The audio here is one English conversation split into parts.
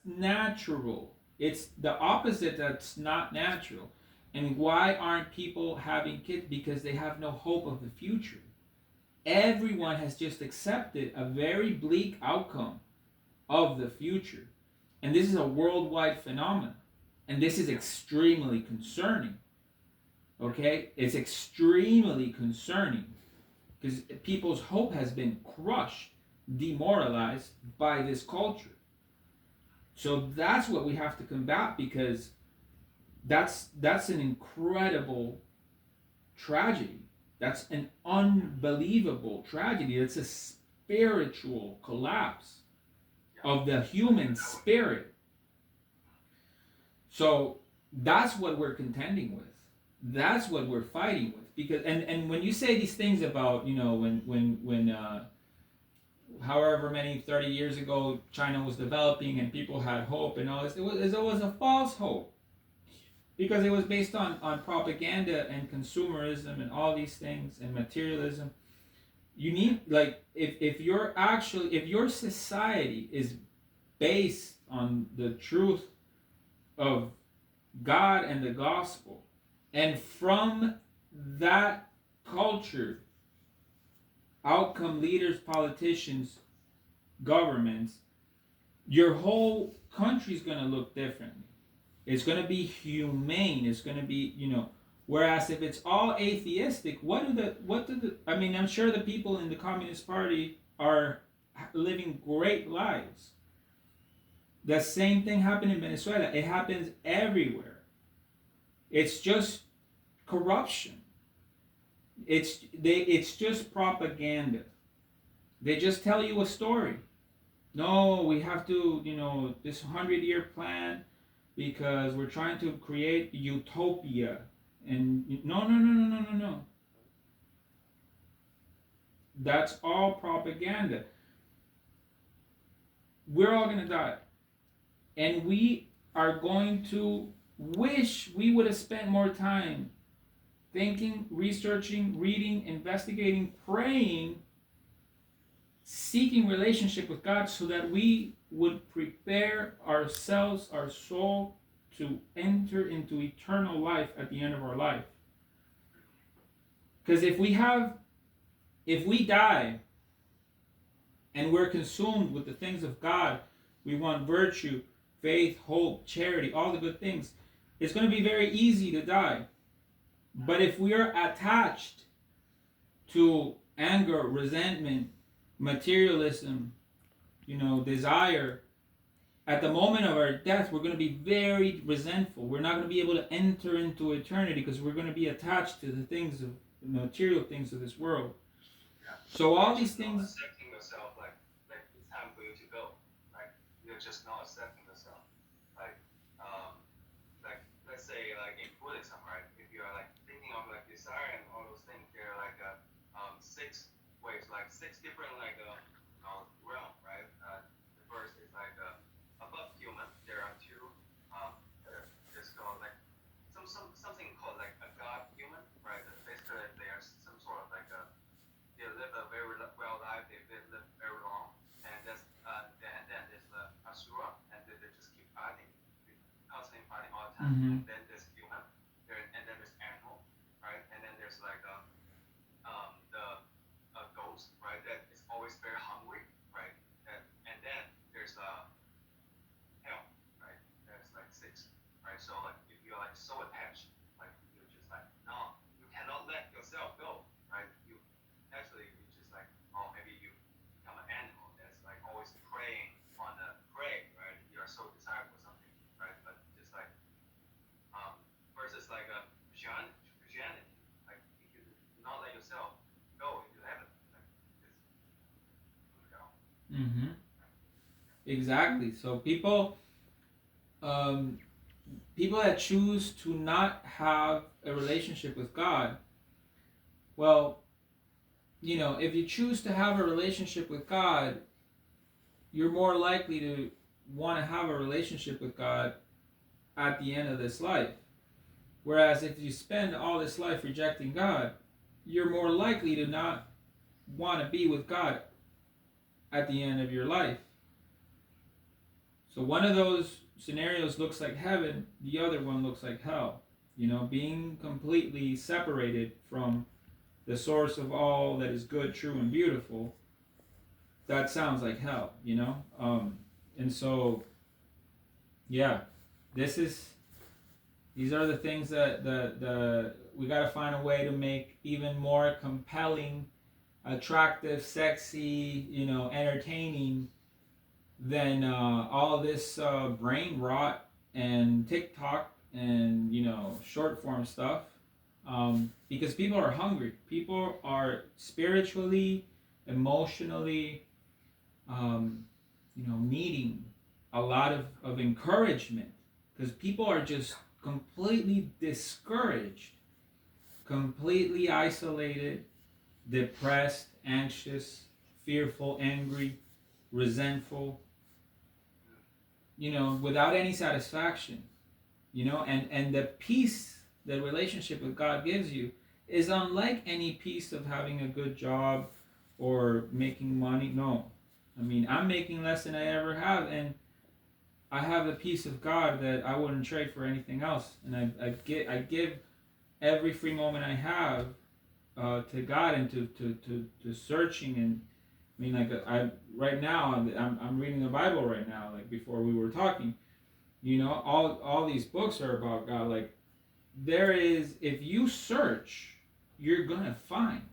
natural. It's the opposite that's not natural. And why aren't people having kids? Because they have no hope of the future. Everyone has just accepted a very bleak outcome of the future. And this is a worldwide phenomenon. And this is extremely concerning. Okay? It's extremely concerning because people's hope has been crushed, demoralized by this culture. So that's what we have to combat because that's an incredible tragedy. That's an unbelievable tragedy. It's a spiritual collapse of the human spirit. So that's what we're contending with. That's what we're fighting with. Because and when you say these things about, when however many 30 years ago China was developing and people had hope and all this, it was a false hope because it was based on propaganda and consumerism and all these things and materialism. You need, like, if your society is based on the truth of God and the gospel, and from that culture outcome leaders, politicians, governments, your whole country's going to look differently. It's going to be humane. It's going to be, whereas if it's all atheistic, I mean, I'm sure the people in the Communist Party are living great lives. The same thing happened in Venezuela. It happens everywhere. It's just corruption. It's just propaganda. They just tell you a story. No, we have to, this 100-year plan because we're trying to create utopia. And no. That's all propaganda. We're all going to die. And we are going to wish we would have spent more time thinking, researching, reading, investigating, praying, seeking relationship with God so that we would prepare ourselves, our soul, to enter into eternal life at the end of our life. Because if we die and we're consumed with the things of God, we want virtue, faith, hope, charity, all the good things, it's going to be very easy to die. But if we are attached to anger, resentment, materialism, desire, at the moment of our death, we're going to be very resentful. We're not going to be able to enter into eternity because we're going to be attached to the things of the material things of this world. So all these things. Accepting yourself, like it's time for you to go. Like you're just not accepting yourself. Like let's say like in Buddhism, right? If you're like thinking of like desire and all those things, there are like 6 ways, like 6 different realm, right? The first is like above human. There are 2. There's called like something called like a god human, right? Basically, there's some sort of like they live a very well life. They live very long, and then there's the asura, and they just keep fighting, constantly fighting all the time. Mm-hmm. And then there's human, and then there's animal, right? And then there's like the ghost, right? That is always very hungry, right? And then there's hell, right? There's like 6, right? So like if you're like so attached, like you're just like no, you cannot let yourself go, right? Actually it's just like, oh, maybe you become an animal that's like always preying on the prey, right? You're so desirable for something, right? But just like versus like Christianity, like if you do not let yourself go into heaven, like it's go. Mm-hmm. Exactly. So people that choose to not have a relationship with God, well, if you choose to have a relationship with God, you're more likely to want to have a relationship with God at the end of this life. Whereas if you spend all this life rejecting God, you're more likely to not want to be with God at the end of your life. So one of those scenarios looks like heaven, the other one looks like hell. You know, being completely separated from the source of all that is good, true, and beautiful, that sounds like hell, you know? And so, yeah, this is, these are the things that we got to find a way to make even more compelling, attractive, sexy, you know, entertaining than all this brain rot and TikTok and, you know, short form stuff. Because people are hungry. People are spiritually, emotionally, you know, needing a lot of encouragement, because people are just completely discouraged, completely isolated, depressed, anxious, fearful, angry, resentful, you know, without any satisfaction, you know, and the peace the relationship with God gives you is unlike any peace of having a good job or making money. No, I mean, I'm making less than I ever have, and I have the peace of God that I wouldn't trade for anything else. And I give every free moment I have to God and to searching. And I mean, like, I right now I'm reading the Bible right now, like before we were talking. You know, all these books are about God. Like, there is, if you search, you're gonna find.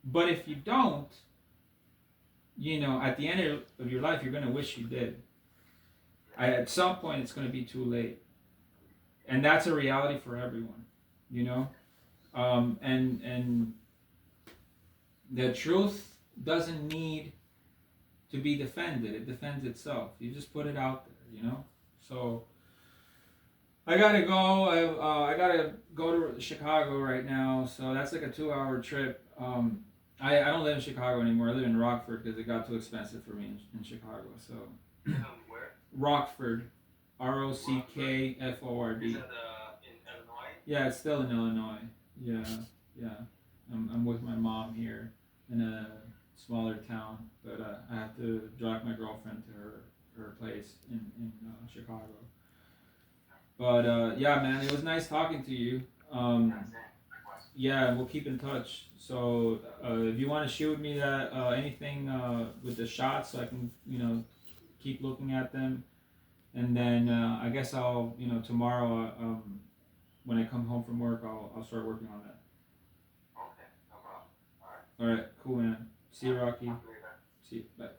But if you don't, you know, at the end of your life, you're gonna wish you did. At some point, it's gonna be too late, and that's a reality for everyone. You know, and the truth doesn't need to be defended. It defends itself. You just put it out there. You know, so. I gotta go. I gotta go to Chicago right now, so that's like a 2 hour trip. I don't live in Chicago anymore. I live in Rockford because it got too expensive for me in Chicago. So Where? Rockford, Rockford. Is that in Illinois? Yeah, it's still in Illinois. Yeah, yeah. I'm with my mom here in a smaller town, but I have to drive my girlfriend to her place in Chicago. But yeah, man, it was nice talking to you. Yeah, we'll keep in touch. So if you want to shoot me that anything with the shots, so I can, you know, keep looking at them, and then I guess I'll, you know, tomorrow when I come home from work, I'll start working on that. Okay, no problem. All right. All right, cool, man. See you, Rocky. See you. Bye.